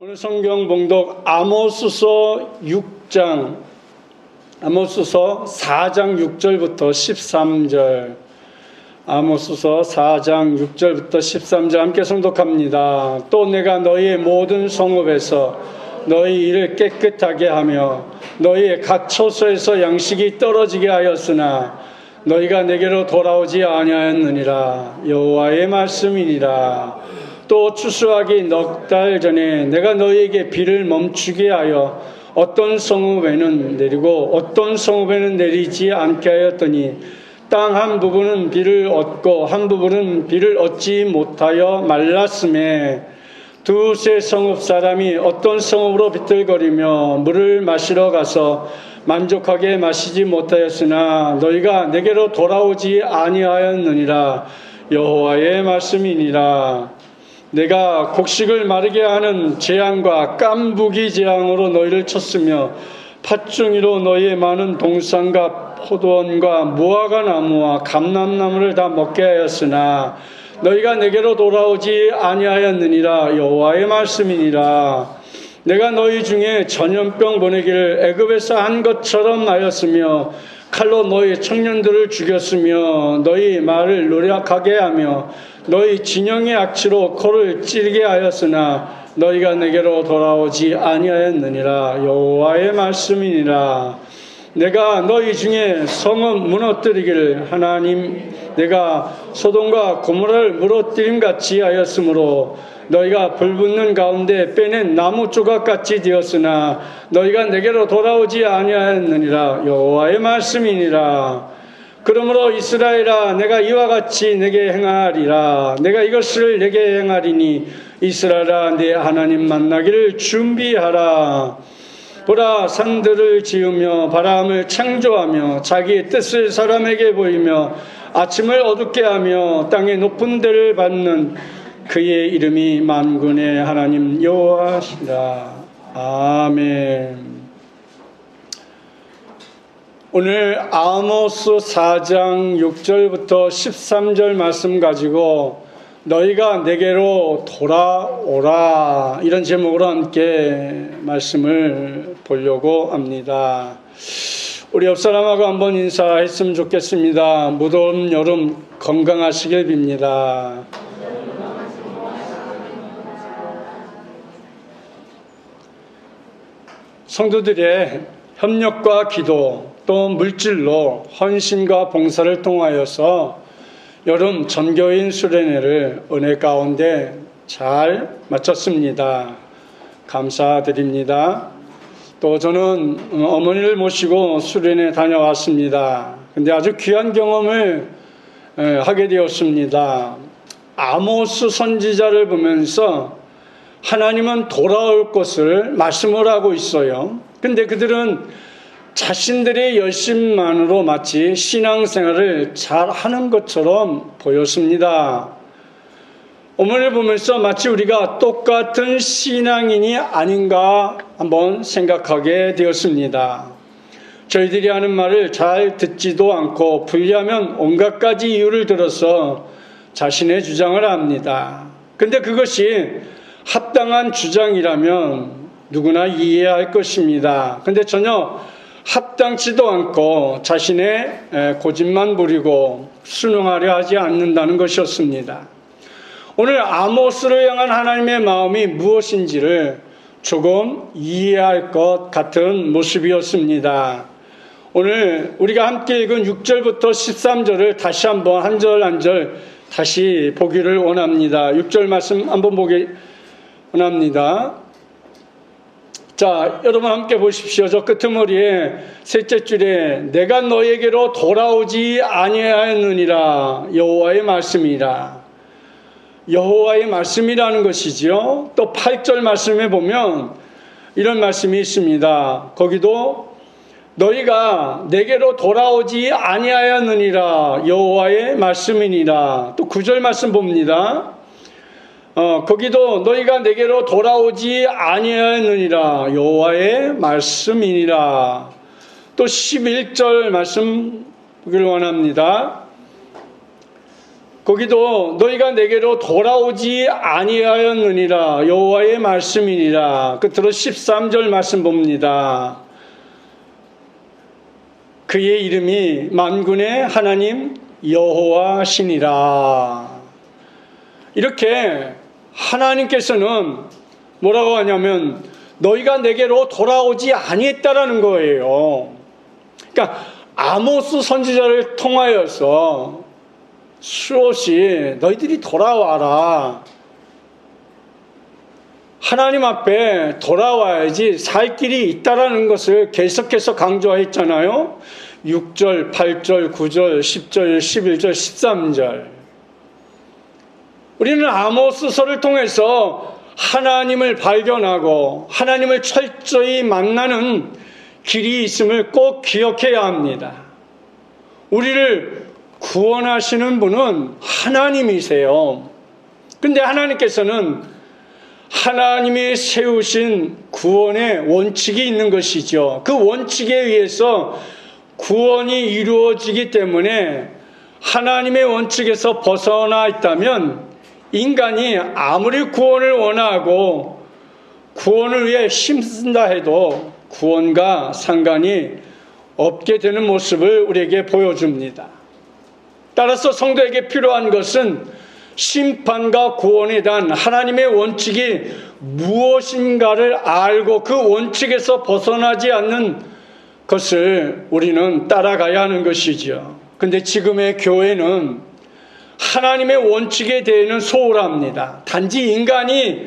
오늘 성경 봉독 아모스서 4장 6절부터 13절. 아모스서 4장 6절부터 13절 함께 성독합니다. 또 내가 너희의 모든 성읍에서 너희 일을 깨끗하게 하며 너희의 각 처소에서 양식이 떨어지게 하였으나 너희가 내게로 돌아오지 아니하였느니라. 여호와의 말씀이니라. 또 추수하기 넉 달 전에 내가 너희에게 비를 멈추게 하여 어떤 성읍에는 내리고 어떤 성읍에는 내리지 않게 하였더니 땅 한 부분은 비를 얻고 한 부분은 비를 얻지 못하여 말랐음에 두세 성읍 사람이 어떤 성읍으로 비틀거리며 물을 마시러 가서 만족하게 마시지 못하였으나 너희가 내게로 돌아오지 아니하였느니라. 여호와의 말씀이니라. 내가 곡식을 마르게 하는 재앙과 깐부기 재앙으로 너희를 쳤으며 팥중이로 너희의 많은 동산과 포도원과 무화과 나무와 감람나무를 다 먹게 하였으나 너희가 내게로 돌아오지 아니하였느니라. 여호와의 말씀이니라. 내가 너희 중에 전염병 보내기를 애굽에서 한 것처럼 하였으며 칼로 너희 청년들을 죽였으며 너희 말을 노력하게 하며 너희 진영의 악취로 코를 찌르게 하였으나 너희가 내게로 돌아오지 아니하였느니라. 여호와의 말씀이니라. 내가 너희 중에 성읍 무너뜨리기를 하나님 내가 소돔과 고모라를 무너뜨림같이 하였으므로 너희가 불붙는 가운데 빼낸 나무 조각같이 되었으나 너희가 내게로 돌아오지 아니하였느니라. 여호와의 말씀이니라. 그러므로 이스라엘아 내가 이와 같이 내게 행하리라. 내가 이것을 내게 행하리니 이스라엘아 내 하나님 만나기를 준비하라. 보라 산들을 지으며 바람을 창조하며 자기의 뜻을 사람에게 보이며 아침을 어둡게 하며 땅의 높은 데를 받는 그의 이름이 만군의 하나님 여호와시라. 아멘. 오늘 아모스 4장 6절부터 13절 말씀 가지고 너희가 내게로 돌아오라 이런 제목으로 함께 말씀을 보려고 합니다. 우리 옆 사람하고 한번 인사했으면 좋겠습니다. 무더운 여름 건강하시길 빕니다. 성도들의 협력과 기도 또 물질로 헌신과 봉사를 통하여서 여름 전교인 수련회를 은혜 가운데 잘 마쳤습니다. 감사드립니다. 또 저는 어머니를 모시고 수련회 다녀왔습니다. 근데 아주 귀한 경험을 하게 되었습니다. 아모스 선지자를 보면서 하나님은 돌아올 것을 말씀을 하고 있어요. 근데 그들은 자신들의 열심만으로 마치 신앙생활을 잘 하는 것처럼 보였습니다. 오늘을 보면서 마치 우리가 똑같은 신앙인이 아닌가 한번 생각하게 되었습니다. 저희들이 하는 말을 잘 듣지도 않고 불리하면 온갖 가지 이유를 들어서 자신의 주장을 합니다. 근데 그것이 합당한 주장이라면 누구나 이해해야 할 것입니다. 근데 전혀 합당치도 않고 자신의 고집만 부리고 순응하려 하지 않는다는 것이었습니다. 오늘 아모스를 향한 하나님의 마음이 무엇인지를 조금 이해할 것 같은 모습이었습니다. 오늘 우리가 함께 읽은 6절부터 13절을 다시 한번 한 절 한 절 다시 보기를 원합니다. 6절 말씀 한번 보기 원합니다. 자, 여러분 함께 보십시오. 저 끄트머리에 셋째 줄에 내가 너에게로 돌아오지 아니하였느니라. 여호와의 말씀이라. 여호와의 말씀이라는 것이지요. 또 8절 말씀에 보면 이런 말씀이 있습니다. 거기도 너희가 내게로 돌아오지 아니하였느니라. 여호와의 말씀이니라. 또 9절 말씀 봅니다. 거기도 너희가 내게로 돌아오지 아니하였느니라. 여호와의 말씀이니라. 또 11절 말씀 보기를 원합니다. 거기도 너희가 내게로 돌아오지 아니하였느니라 여호와의 말씀이니라. 끝으로 13절 말씀 봅니다. 그의 이름이 만군의 하나님 여호와시니라. 이렇게 하나님께서는 뭐라고 하냐면 너희가 내게로 돌아오지 아니했다라는 거예요. 그러니까 아모스 선지자를 통하여서 수없이 너희들이 돌아와라. 하나님 앞에 돌아와야지 살 길이 있다라는 것을 계속해서 강조했잖아요. 6절, 8절, 9절, 10절, 11절, 13절. 우리는 아모스서를 통해서 하나님을 발견하고 하나님을 철저히 만나는 길이 있음을 꼭 기억해야 합니다. 우리를 구원하시는 분은 하나님이세요. 근데 하나님께서는 하나님이 세우신 구원의 원칙이 있는 것이죠. 그 원칙에 의해서 구원이 이루어지기 때문에 하나님의 원칙에서 벗어나 있다면 인간이 아무리 구원을 원하고 구원을 위해 힘쓴다 해도 구원과 상관이 없게 되는 모습을 우리에게 보여줍니다. 따라서 성도에게 필요한 것은 심판과 구원에 대한 하나님의 원칙이 무엇인가를 알고 그 원칙에서 벗어나지 않는 것을 우리는 따라가야 하는 것이죠. 근데 지금의 교회는 하나님의 원칙에 대해서는 소홀합니다. 단지 인간이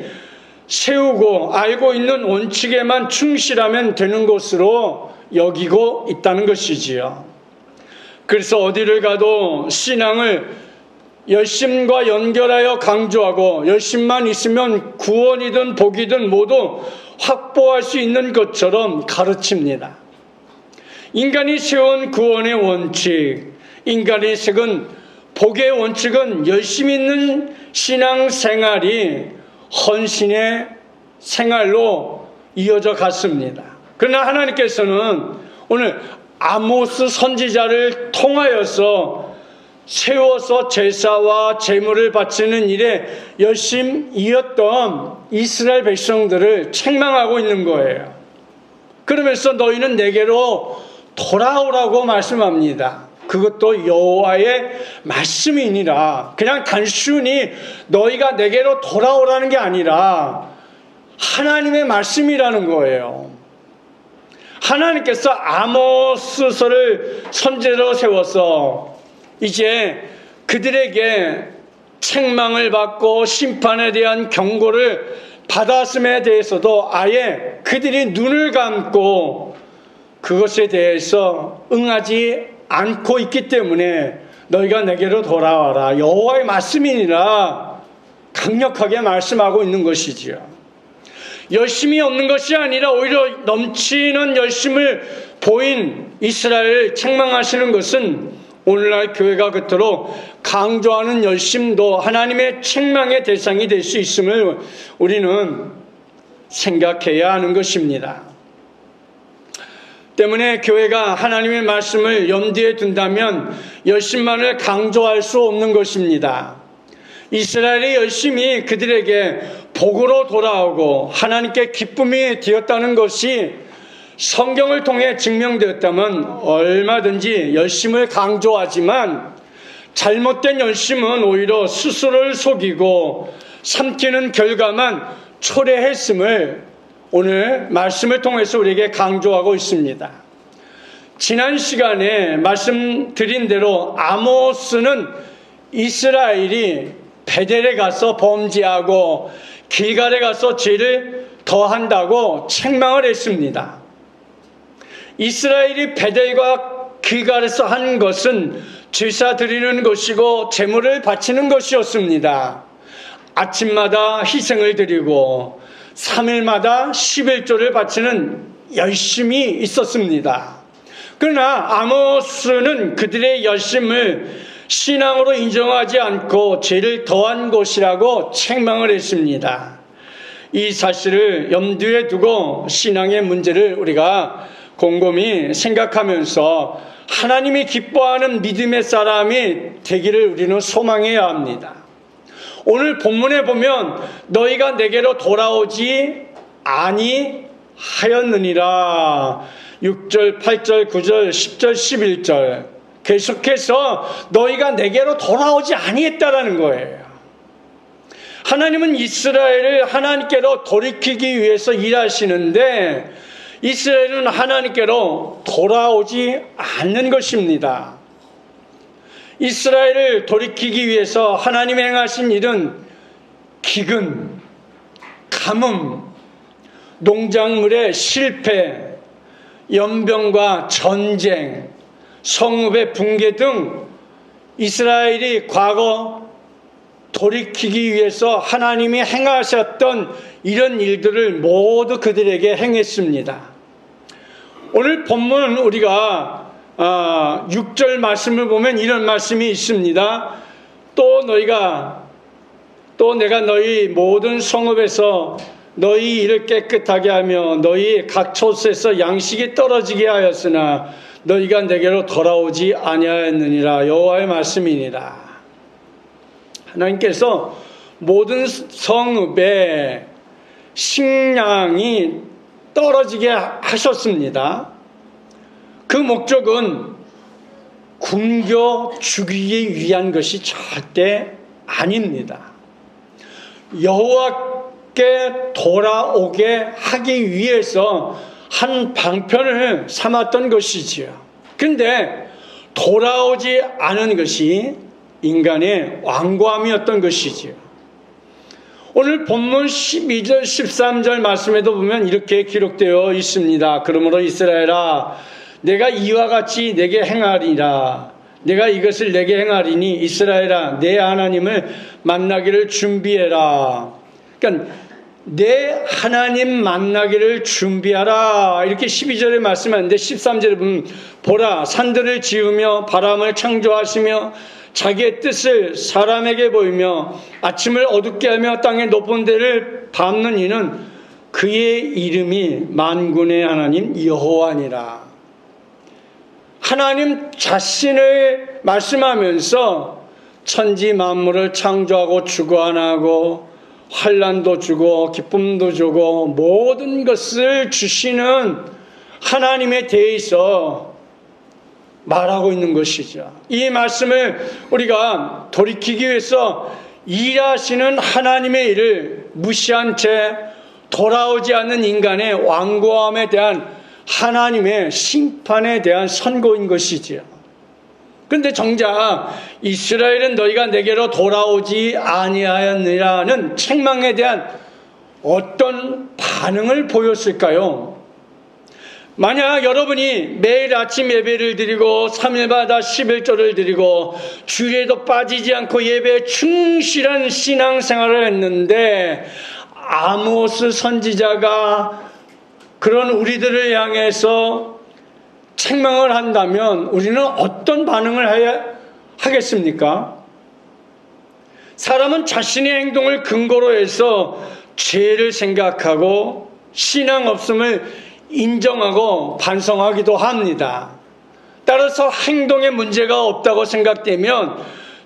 세우고 알고 있는 원칙에만 충실하면 되는 것으로 여기고 있다는 것이지요. 그래서 어디를 가도 신앙을 열심과 연결하여 강조하고 열심만 있으면 구원이든 복이든 모두 확보할 수 있는 것처럼 가르칩니다. 인간이 세운 구원의 원칙, 인간이 세운 복의 원칙은 열심히 있는 신앙생활이 헌신의 생활로 이어져 갔습니다. 그러나 하나님께서는 오늘 아모스 선지자를 통하여서 세워서 제사와 제물을 바치는 일에 열심이었던 이스라엘 백성들을 책망하고 있는 거예요. 그러면서 너희는 내게로 돌아오라고 말씀합니다. 그것도 여호와의 말씀이니라. 그냥 단순히 너희가 내게로 돌아오라는 게 아니라 하나님의 말씀이라는 거예요. 하나님께서 아모스서를 선지자로 세워서 이제 그들에게 책망을 받고 심판에 대한 경고를 받았음에 대해서도 아예 그들이 눈을 감고 그것에 대해서 응하지 않고 있기 때문에 너희가 내게로 돌아와라. 여호와의 말씀이니라 강력하게 말씀하고 있는 것이지요. 열심이 없는 것이 아니라 오히려 넘치는 열심을 보인 이스라엘을 책망하시는 것은 오늘날 교회가 그토록 강조하는 열심도 하나님의 책망의 대상이 될 수 있음을 우리는 생각해야 하는 것입니다. 때문에 교회가 하나님의 말씀을 염두에 둔다면 열심만을 강조할 수 없는 것입니다. 이스라엘의 열심이 그들에게 복으로 돌아오고 하나님께 기쁨이 되었다는 것이 성경을 통해 증명되었다면 얼마든지 열심을 강조하지만 잘못된 열심은 오히려 스스로를 속이고 삼키는 결과만 초래했음을 오늘 말씀을 통해서 우리에게 강조하고 있습니다. 지난 시간에 말씀드린 대로 아모스는 이스라엘이 베델에 가서 범죄하고 길갈에 가서 죄를 더한다고 책망을 했습니다. 이스라엘이 베델과 길갈에서 한 것은 제사 드리는 것이고 제물을 바치는 것이었습니다. 아침마다 희생을 드리고 3일마다 11조를 바치는 열심이 있었습니다. 그러나 아모스는 그들의 열심을 신앙으로 인정하지 않고 죄를 더한 것이라고 책망을 했습니다. 이 사실을 염두에 두고 신앙의 문제를 우리가 곰곰이 생각하면서 하나님이 기뻐하는 믿음의 사람이 되기를 우리는 소망해야 합니다. 오늘 본문에 보면 너희가 내게로 돌아오지 아니하였느니라 6절, 8절, 9절, 10절, 11절 계속해서 너희가 내게로 돌아오지 아니했다라는 거예요. 하나님은 이스라엘을 하나님께로 돌이키기 위해서 일하시는데 이스라엘은 하나님께로 돌아오지 않는 것입니다. 이스라엘을 돌이키기 위해서 하나님이 행하신 일은 기근, 가뭄, 농작물의 실패, 연병과 전쟁, 성읍의 붕괴 등 이스라엘이 과거 돌이키기 위해서 하나님이 행하셨던 이런 일들을 모두 그들에게 행했습니다. 오늘 본문 우리가 6절 말씀을 보면 이런 말씀이 있습니다. 또 내가 너희 모든 성읍에서 너희 일을 깨끗하게 하며 너희 각 촌에서 양식이 떨어지게 하였으나 너희가 내게로 돌아오지 아니하였느니라 여호와의 말씀이니라. 하나님께서 모든 성읍에 식량이 떨어지게 하셨습니다. 그 목적은 굶겨 죽이기 위한 것이 절대 아닙니다. 여호와께 돌아오게 하기 위해서 한 방편을 삼았던 것이지요. 그런데 돌아오지 않은 것이 인간의 완고함이었던 것이지요. 오늘 본문 12절 13절 말씀에도 보면 이렇게 기록되어 있습니다. 그러므로 이스라엘아 내가 이와 같이 내게 행하리라. 내가 이것을 내게 행하리니 이스라엘아 내 하나님을 만나기를 준비해라. 그러니까 내 하나님 만나기를 준비하라. 이렇게 12절에 말씀하는데 13절에 보면 보라 산들을 지으며 바람을 창조하시며 자기의 뜻을 사람에게 보이며 아침을 어둡게 하며 땅의 높은 데를 밟는 이는 그의 이름이 만군의 하나님 여호와니라. 하나님 자신을 말씀하면서 천지 만물을 창조하고 주관하고 환난도 주고 기쁨도 주고 모든 것을 주시는 하나님에 대해서 말하고 있는 것이죠. 이 말씀을 우리가 돌이키기 위해서 일하시는 하나님의 일을 무시한 채 돌아오지 않는 인간의 완고함에 대한 하나님의 심판에 대한 선고인 것이지요. 그런데 정작 이스라엘은 너희가 내게로 돌아오지 아니하였느라는 책망에 대한 어떤 반응을 보였을까요? 만약 여러분이 매일 아침 예배를 드리고 3일마다 11조를 드리고 주일에도 빠지지 않고 예배에 충실한 신앙생활을 했는데 아모스 선지자가 그런 우리들을 향해서 책망을 한다면 우리는 어떤 반응을 하겠습니까? 사람은 자신의 행동을 근거로 해서 죄를 생각하고 신앙 없음을 인정하고 반성하기도 합니다. 따라서 행동에 문제가 없다고 생각되면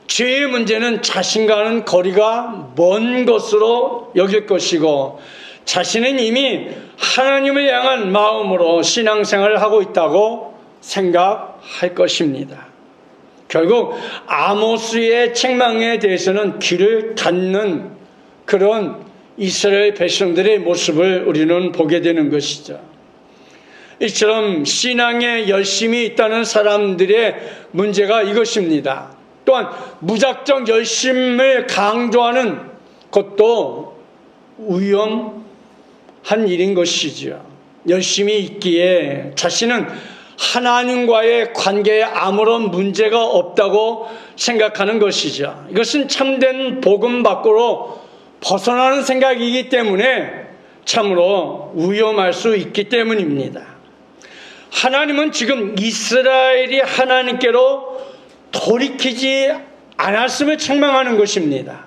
죄의 문제는 자신과는 거리가 먼 것으로 여길 것이고 자신은 이미 하나님을 향한 마음으로 신앙생활을 하고 있다고 생각할 것입니다. 결국 아모스의 책망에 대해서는 귀를 닫는 그런 이스라엘 백성들의 모습을 우리는 보게 되는 것이죠. 이처럼 신앙에 열심이 있다는 사람들의 문제가 이것입니다. 또한 무작정 열심을 강조하는 것도 위험한 일인 것이죠. 열심히 있기에 자신은 하나님과의 관계에 아무런 문제가 없다고 생각하는 것이죠. 이것은 참된 복음 밖으로 벗어나는 생각이기 때문에 참으로 위험할 수 있기 때문입니다. 하나님은 지금 이스라엘이 하나님께로 돌이키지 않았음을 책망하는 것입니다.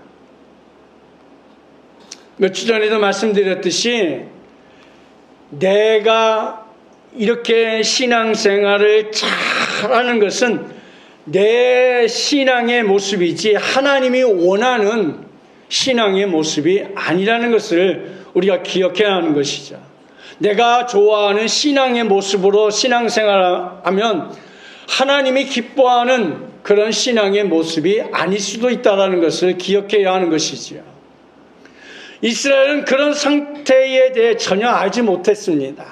며칠 전에도 말씀드렸듯이 내가 이렇게 신앙생활을 잘 하라는 것은 내 신앙의 모습이지 하나님이 원하는 신앙의 모습이 아니라는 것을 우리가 기억해야 하는 것이죠. 내가 좋아하는 신앙의 모습으로 신앙생활하면 하나님이 기뻐하는 그런 신앙의 모습이 아닐 수도 있다는 것을 기억해야 하는 것이지요. 이스라엘은 그런 상태에 대해 전혀 알지 못했습니다.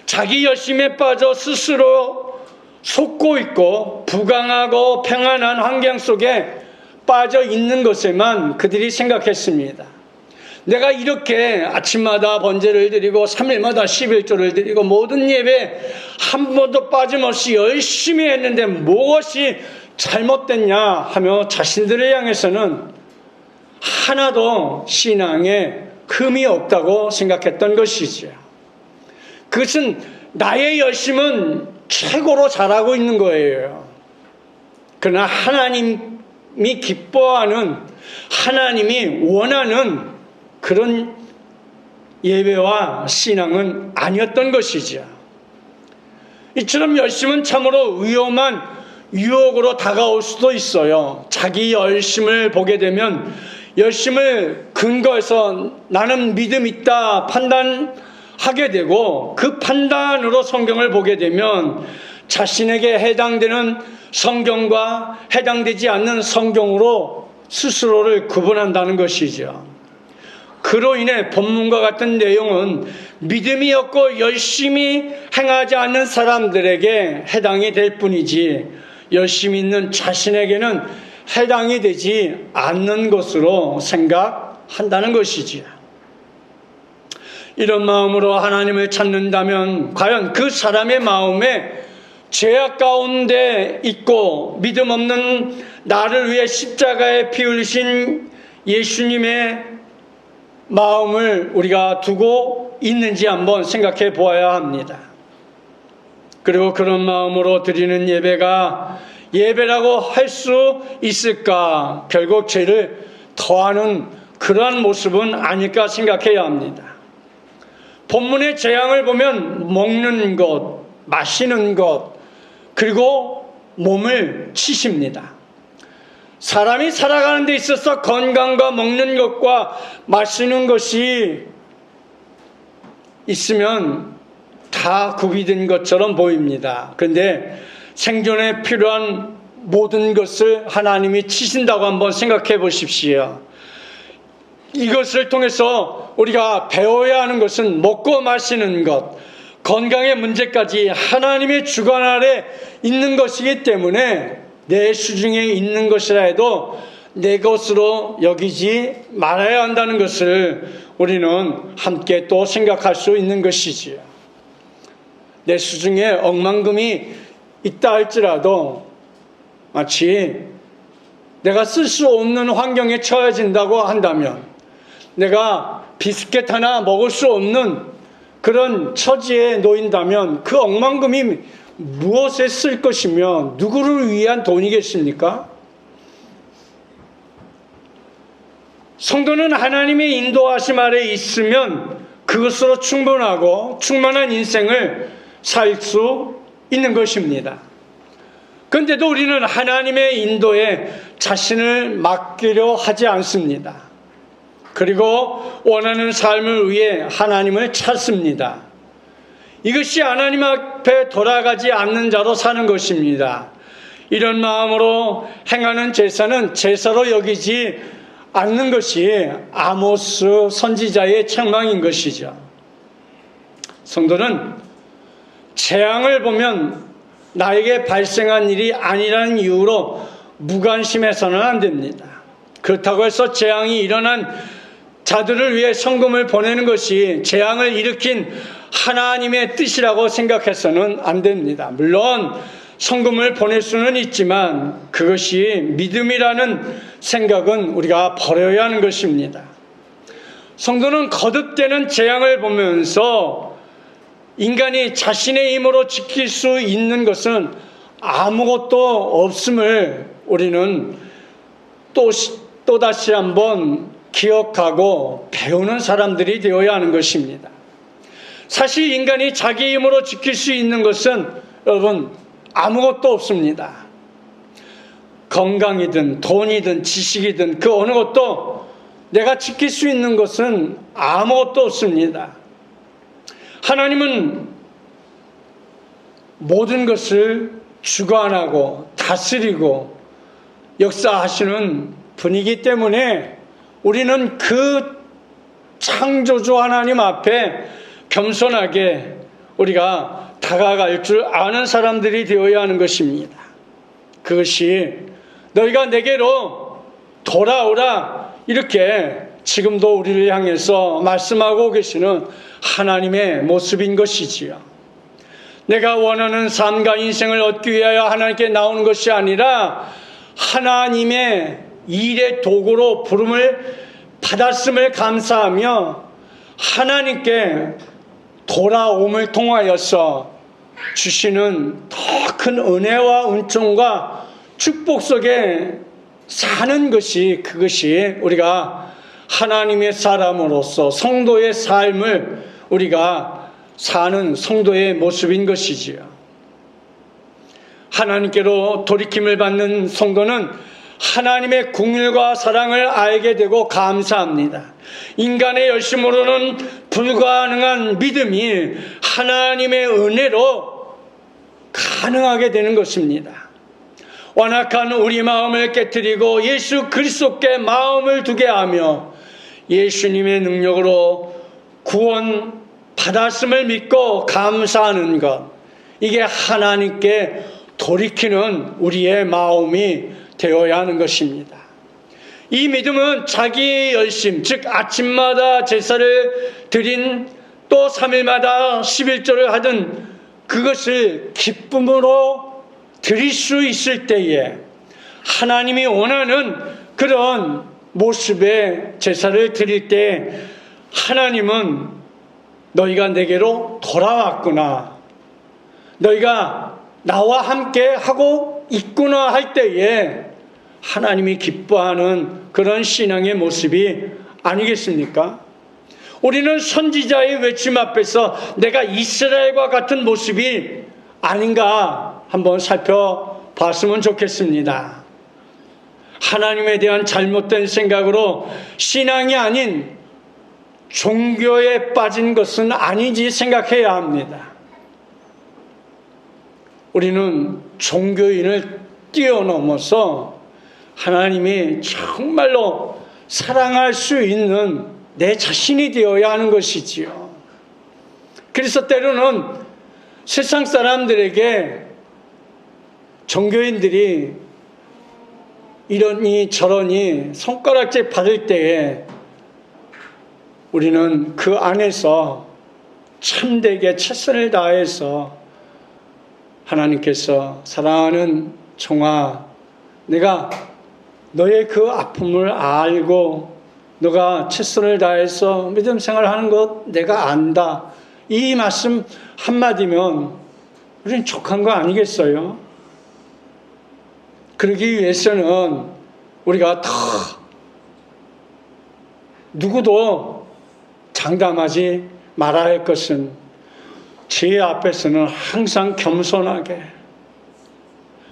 자기 열심에 빠져 스스로 속고 있고 부강하고 평안한 환경 속에 빠져 있는 것에만 그들이 생각했습니다. 내가 이렇게 아침마다 번제를 드리고 3일마다 11조를 드리고 모든 예배 한 번도 빠짐없이 열심히 했는데 무엇이 잘못됐냐 하며 자신들을 향해서는 하나도 신앙에 흠이 없다고 생각했던 것이지요. 그것은 나의 열심은 최고로 잘하고 있는 거예요. 그러나 하나님이 기뻐하는, 하나님이 원하는 그런 예배와 신앙은 아니었던 것이죠. 이처럼 열심은 참으로 위험한 유혹으로 다가올 수도 있어요. 자기 열심을 보게 되면 열심을 근거해서 나는 믿음 있다 판단하게 되고 그 판단으로 성경을 보게 되면 자신에게 해당되는 성경과 해당되지 않는 성경으로 스스로를 구분한다는 것이죠. 그로 인해 본문과 같은 내용은 믿음이 없고 열심히 행하지 않는 사람들에게 해당이 될 뿐이지 열심히 있는 자신에게는 해당이 되지 않는 것으로 생각한다는 것이지요. 이런 마음으로 하나님을 찾는다면 과연 그 사람의 마음에 죄악 가운데 있고 믿음 없는 나를 위해 십자가에 피 흘리신 예수님의 마음을 우리가 두고 있는지 한번 생각해 보아야 합니다. 그리고 그런 마음으로 드리는 예배가 예배라고 할 수 있을까? 결국 죄를 더하는 그러한 모습은 아닐까 생각해야 합니다. 본문의 재앙을 보면 먹는 것, 마시는 것, 그리고 몸을 치십니다. 사람이 살아가는 데 있어서 건강과 먹는 것과 마시는 것이 있으면 다 구비된 것처럼 보입니다. 그런데 생존에 필요한 모든 것을 하나님이 치신다고 한번 생각해 보십시오. 이것을 통해서 우리가 배워야 하는 것은 먹고 마시는 것, 건강의 문제까지 하나님의 주관 아래 있는 것이기 때문에 내 수중에 있는 것이라 해도 내 것으로 여기지 말아야 한다는 것을 우리는 함께 또 생각할 수 있는 것이지요. 내 수중에 억만금이 있다 할지라도 마치 내가 쓸 수 없는 환경에 처해진다고 한다면 내가 비스켓 하나 먹을 수 없는 그런 처지에 놓인다면 그 억만금이 무엇에 쓸 것이며 누구를 위한 돈이겠습니까? 성도는 하나님의 인도하심 아래 있으면 그것으로 충분하고 충만한 인생을 살 수 있는 것입니다. 그런데도 우리는 하나님의 인도에 자신을 맡기려 하지 않습니다. 그리고 원하는 삶을 위해 하나님을 찾습니다. 이것이 하나님 앞에 돌아가지 않는 자로 사는 것입니다. 이런 마음으로 행하는 제사는 제사로 여기지 않는 것이 아모스 선지자의 책망인 것이죠. 성도는 재앙을 보면 나에게 발생한 일이 아니라는 이유로 무관심해서는 안 됩니다. 그렇다고 해서 재앙이 일어난 자들을 위해 성금을 보내는 것이 재앙을 일으킨 하나님의 뜻이라고 생각해서는 안 됩니다. 물론 성금을 보낼 수는 있지만 그것이 믿음이라는 생각은 우리가 버려야 하는 것입니다. 성도는 거듭되는 재앙을 보면서 인간이 자신의 힘으로 지킬 수 있는 것은 아무것도 없음을 우리는 또다시 한번 기억하고 배우는 사람들이 되어야 하는 것입니다. 사실 인간이 자기 힘으로 지킬 수 있는 것은 여러분 아무것도 없습니다. 건강이든 돈이든 지식이든 그 어느 것도 내가 지킬 수 있는 것은 아무것도 없습니다. 하나님은 모든 것을 주관하고 다스리고 역사하시는 분이기 때문에 우리는 그 창조주 하나님 앞에 겸손하게 우리가 다가갈 줄 아는 사람들이 되어야 하는 것입니다. 그것이 너희가 내게로 돌아오라 이렇게 지금도 우리를 향해서 말씀하고 계시는 하나님의 모습인 것이지요. 내가 원하는 삶과 인생을 얻기 위하여 하나님께 나오는 것이 아니라 하나님의 일의 도구로 부름을 받았음을 감사하며 하나님께 돌아옴을 통하여서 주시는 더 큰 은혜와 은총과 축복 속에 사는 것이 그것이 우리가 하나님의 사람으로서 성도의 삶을 우리가 사는 성도의 모습인 것이지요. 하나님께로 돌이킴을 받는 성도는 하나님의 긍휼과 사랑을 알게 되고 감사합니다. 인간의 열심으로는 불가능한 믿음이 하나님의 은혜로 가능하게 되는 것입니다. 완악한 우리 마음을 깨트리고 예수 그리스도께 마음을 두게 하며 예수님의 능력으로 구원 받았음을 믿고 감사하는 것, 이게 하나님께 돌이키는 우리의 마음이 되어야 하는 것입니다. 이 믿음은 자기의 열심, 즉 아침마다 제사를 드린 또 3일마다 11조를 하든 그것을 기쁨으로 드릴 수 있을 때에 하나님이 원하는 그런 모습의 제사를 드릴 때 하나님은 너희가 내게로 돌아왔구나, 너희가 나와 함께 하고 있구나 할 때에 하나님이 기뻐하는 그런 신앙의 모습이 아니겠습니까? 우리는 선지자의 외침 앞에서 내가 이스라엘과 같은 모습이 아닌가 한번 살펴봤으면 좋겠습니다. 하나님에 대한 잘못된 생각으로 신앙이 아닌 종교에 빠진 것은 아니지 생각해야 합니다. 우리는 종교인을 뛰어넘어서 하나님이 정말로 사랑할 수 있는 내 자신이 되어야 하는 것이지요. 그래서 때로는 세상 사람들에게 종교인들이 이러니 저러니 손가락질 받을 때에 우리는 그 안에서 참되게 최선을 다해서 하나님께서 사랑하는 종아, 내가 너의 그 아픔을 알고 너가 최선을 다해서 믿음 생활하는 것 내가 안다, 이 말씀 한마디면 우리는 족한 거 아니겠어요? 그러기 위해서는 우리가 더 누구도 장담하지 말아야 할 것은 제 앞에서는 항상 겸손하게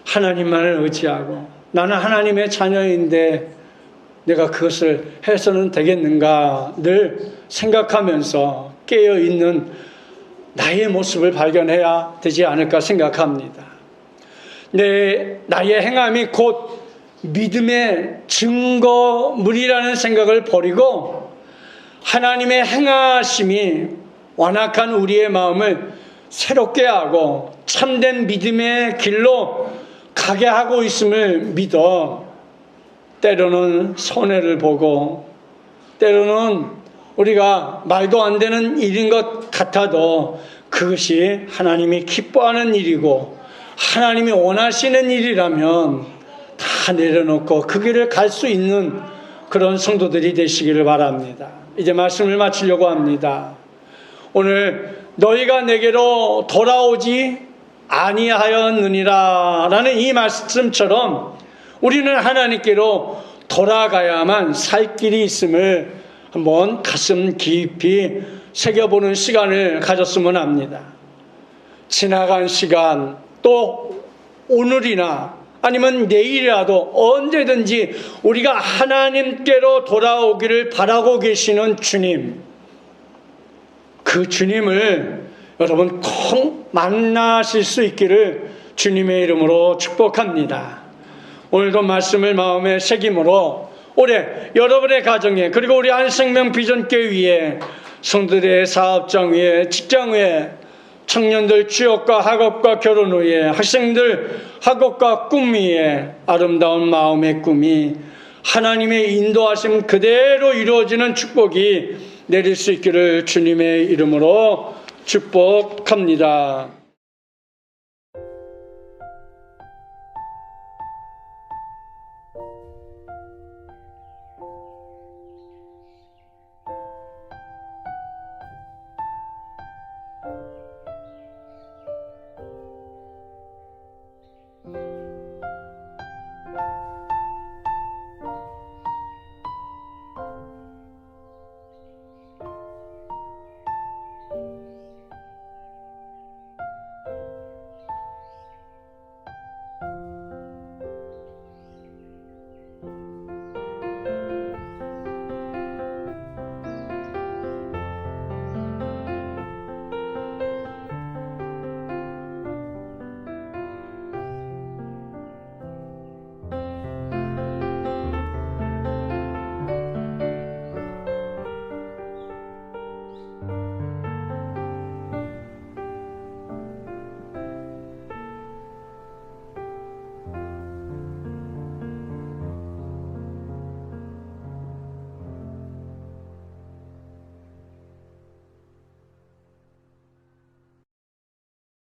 하나님만을 의지하고, 나는 하나님의 자녀인데 내가 그것을 해서는 되겠는가 늘 생각하면서 깨어있는 나의 모습을 발견해야 되지 않을까 생각합니다. 나의 행함이 곧 믿음의 증거물이라는 생각을 버리고 하나님의 행하심이 완악한 우리의 마음을 새롭게 하고 참된 믿음의 길로 가게 하고 있음을 믿어 때로는 손해를 보고 때로는 우리가 말도 안 되는 일인 것 같아도 그것이 하나님이 기뻐하는 일이고 하나님이 원하시는 일이라면 다 내려놓고 그 길을 갈 수 있는 그런 성도들이 되시기를 바랍니다. 이제 말씀을 마치려고 합니다. 오늘 너희가 내게로 돌아오지 아니하였느니라 라는 이 말씀처럼 우리는 하나님께로 돌아가야만 살 길이 있음을 한번 가슴 깊이 새겨보는 시간을 가졌으면 합니다. 지나간 시간, 또 오늘이나 아니면 내일이라도 언제든지 우리가 하나님께로 돌아오기를 바라고 계시는 주님, 그 주님을 여러분 꼭 만나실 수 있기를 주님의 이름으로 축복합니다. 오늘도 말씀을 마음에 새김으로 올해 여러분의 가정에, 그리고 우리 안생명 비전교회 위에, 성도들의 사업장 위에, 직장 위에, 청년들 취업과 학업과 결혼 후에, 학생들 학업과 꿈 위에 아름다운 마음의 꿈이 하나님의 인도하심 그대로 이루어지는 축복이 내릴 수 있기를 주님의 이름으로 축복합니다.